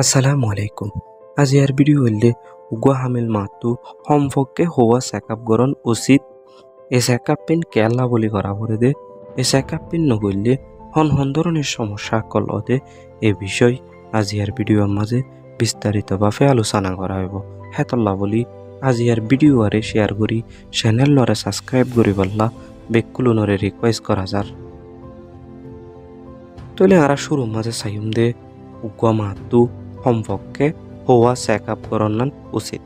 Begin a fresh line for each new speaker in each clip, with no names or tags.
আসসালামু আলাইকুম। আজি ইয়াৰ ভিডিঅ' হলে উগুৱা হামিল মাহটো সম্পৰ্কে হোৱা চেকআপ কৰণ উচিত। এই চেকআপ পিন কেলা বুলি কৰা পৰে দে এই চেকআপ পিন নগৰিলে হন ধৰণৰ সমস্যা কলতে এই বিষয় আজি ইয়াৰ ভিডিঅ'ৰ মাজে বিস্তাৰিতভাৱে আলোচনা কৰা হ'ব। হেতল্লা বুলি আজি ইয়াৰ ভিডিঅ' আৰে শ্বেয়াৰ কৰি চেনেলৰে ছাবস্ক্ৰাইব কৰিবল্লা বেকুলনৰে ৰিকুৱেষ্ট কৰা যাৰ। তলে আরা শুরু মাঝে চাইম দে উগুৱা মাহটো সম্পৰ্কে হোৱা চেকআপ কৰণ উচিত।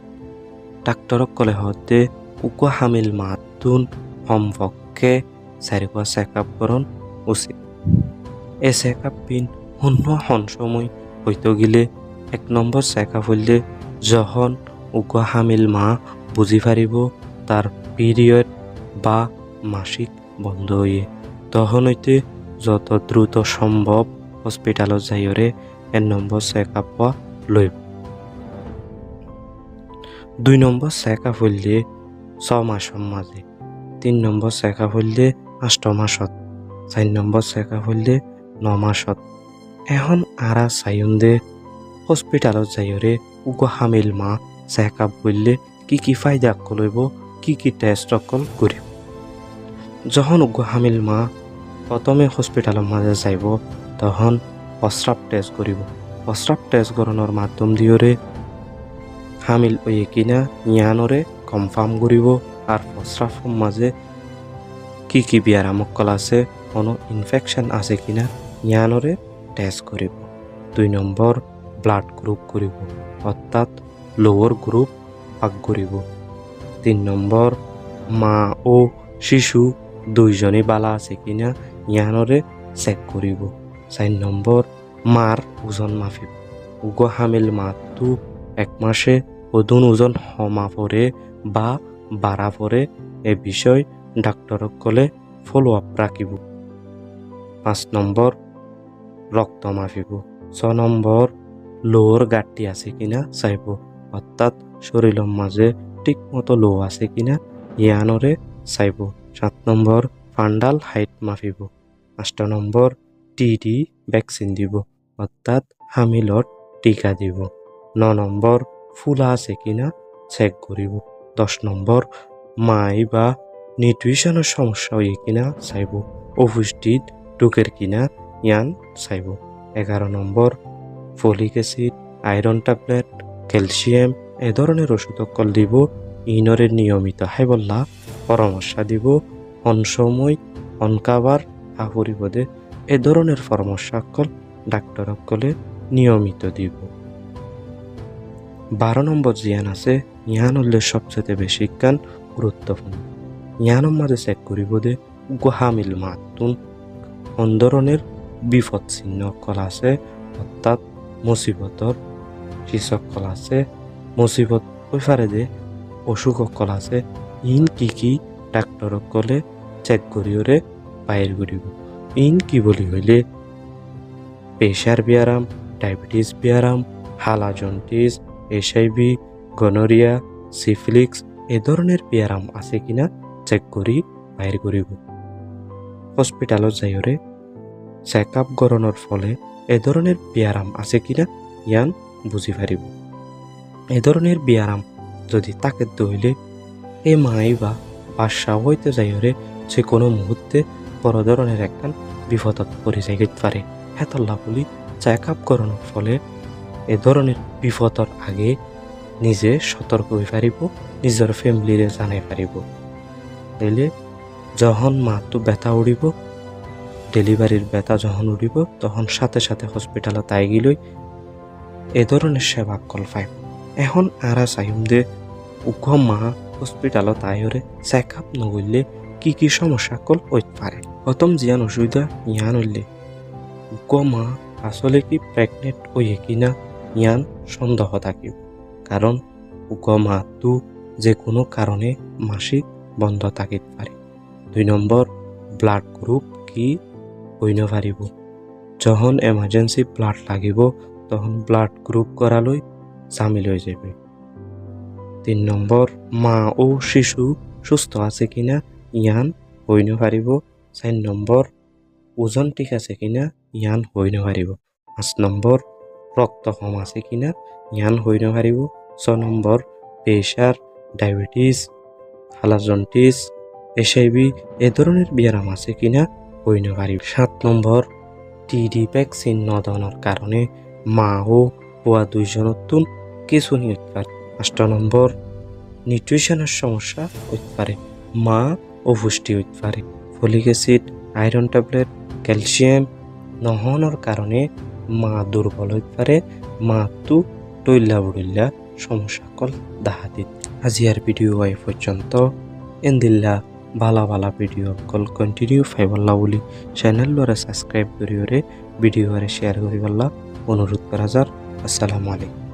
ডাক্তৰক ক'লে হতে উগুৱা হামিল মাহটোন সম্পৰ্কে চাৰিগুৱা চেকআপ কৰণ উচিত। এই চেকআপ পিন সময় হয়তো গিলে 1 নম্বৰ চেকআপ হলে যখন উগুৱা হামিল মাহ বুজি পাৰিব তার পিরিয়ড বা মাসিক বন্ধ হয়ে তখন হইতে যত দ্রুত সম্ভব হসপিটালত যাইরে 1 নম্বৰ চেকআপ লইব। 2 নম্বৰ চেকআপ হইলে 6 মাসের মাঝে, 3 নম্বৰ চেকআপ হইলে 8 মাসত, 4 নম্বৰ চেকআপ হইলে 9 মাসত। এখন আরা চাইম দে হসপিটালত যাইরে উগুৱা হামিল মা চেকআপ করলে কি ফায়দা লইব, কি টেস্ট করিব। যখন উগুৱা হামিল মা প্রথমে হসপিটালের মাঝে যাইব তখন প্রস্রাব টেস্ট করিব। প্রস্রাব টেস্ট করানোর মাধ্যম দিয়ে হামিল হয়ে কিনা ইয়ানরে কনফার্ম করিব আর প্রস্রাবের মাঝে কি ব্যায়ামকল আছে, কোনো ইনফেকশন আছে কিনা ইয়ানরে টেস্ট করিব। 2 নম্বৰ ব্লাড গ্রুপ করিব অর্থাৎ লোয়ার গ্রুপ ভাগ করিব। 3 নম্বৰ মা ও শিশু দুইজনই বালা আছে কিনা ইয়ানরে চেক করিব। 4 নম্বৰ মার ওজন মাপিব। উগুৱা হামিল মাহটো 1 মাসে ওজন হমা পরে বা বাড়া পরে এ বিষয় ডাক্তরক কলে ফলো আপ রাখিব। 5 নম্বৰ রক্ত মাপিব। 6 নম্বৰ লোর গাঁঠি আছে কিনা চাইব অর্থাৎ শরীরের মাঝে ঠিক মতো লো আছে কিনা ইয়ানরে চাইব। 7 নম্বৰ ফান্ডাল হাইট মাপিব। 8 নম্বৰ টিডি ভ্যাকসিন দিব অর্থাৎ হামিলর টিকা দিব। 9 নম্বৰ ফুলা আছে কিনা চেক করিব। 10 নম্বৰ মাই বা নিউট্রিশনের সমস্যা হয়ে কিনা চাইব। অপুষ্টিত ঢুকের কিনা ইয়ান চাইব। 11 number folic acid, iron tablet, calcium এ ধরনের ওষুধ দিব। ইনরে নিয়মিত খাইবল্লা পরামর্শ দিব। সময় অনকাবার হাফুরিবদে এ ধরনের পরামর্শ ডাক্তরক কলে নিয়মিত দিব। 12 নম্বৰ জিয়ান আছে ইয়ান হলে সবচেয়ে বেশি গুরুত্বপূর্ণ। ইয়ানোর মাঝে চেক করিব দে উগুৱা হামিল মাহটোন কোন ধরনের বিপদ চিহ্ন কল আছে অর্থাৎ মুসিবতর কল আছে, মুসিবত হয়ে পারে দে অসুখ কল আছে ইন কি ডাক্তরক কলে চেক করিওরে বাইর করিব। ইন কি বলি হইলে প্রেশার ব্যায়াম, ডায়াবেটিস ব্যায়াম, হালা জন্ডিস, HIV, গনোরিয়া, সিফিলিক্স এ ধরনের ব্যায়াম আছে কিনা চেক করি বাইর করিব। হসপিটালত যাইরে চেক আপ করানোর ফলে এ ধরনের ব্যায়াম আছে কিনা ইয়ান বুঝি পারিব। এ ধরনের ব্যায়াম যদি তাকে দইলে এ মাই বা বাসা হইতে যাইরে যে কোনো মুহূর্তে বড় ধরনের একটা বিপদত পড়ে যাইতে পারে। হেতল্লা বলি চেক আপ করানোর ফলে এ ধরনের বিপদর আগে নিজে সতর্ক হয়ে পারিব, নিজের ফ্যামিলিরে জানাই পারিব। তাইলে যখন মাহটো ব্যথা উড়িব, ডেলিভারির ব্যথা যখন উড়িব তখন সাথে সাথে হসপিটালে তাই গিলই এ ধরনের সেবা কল পাইব। এখন আরা চাইম দে উগুৱা মা হসপিটালত তাইরে চেক আপ নগরলে কি সমস্যা কল হইতে পারে। প্রথম জিয়ান অসুবিধা ইয়ান হইলে উগুৱা মা আসলে কি প্রেগনেন্ট হয়ে কিনা ইয়ান সন্দেহ থাকিব, কারণ উগুৱা মাহটো যে কোনো কারণে মাসিক বন্ধ থাকিতে পারে। 2 নম্বৰ ব্লাড গ্রুপ কি হইন পারিব। যখন এমার্জেন্সি ব্লাড লাগিব তখন ব্লাড গ্রুপ করালই সামিল হয়ে যাবে। 3 নম্বৰ মা ও শিশু সুস্থ আছে কিনা ইয়ান হইন পারিব। 4 নম্বৰ ওজন ঠিক আছে কিনা ইয়ান হইন পারিব। 5 নম্বৰ রক্ত কম আছে কিনা ইয়ান হইন পারিব। 6 নম্বর প্রেসার, ডায়াবেটিস, হালাজন্টিস, এসআইভি এ ধরনের ব্যায়াম আছে কিনা হইন পারিব। 7 নম্বর টিডি ভ্যাকসিন নদানোর কারণে মা ও বুয়া দুইজনতুন কিছু নিতে পারে। 8 নম্বর নিউট্রিশনের সমস্যা হইতে পারে, মা অপুষ্টি হইতে পারে। Folic acid, iron tablet, calcium নহনের কারণে মা দুর্বল হইতে পারে, মা তু টইল্লা বুড়িল্লা সমস্যা কল দেখা দিত। আজি আর ভিডিও আই পর্যন্ত এন্দিল্লা ভালা ভালা ভিডিও কল কন্টিনিউ ফাইবাল্লা বলি চ্যানেল লরে সাবস্ক্রাইব করিওরে ভিডিও শেয়ার করিবাল্লা অনুরোধ করা যার। আসসালামু আলাইকুম।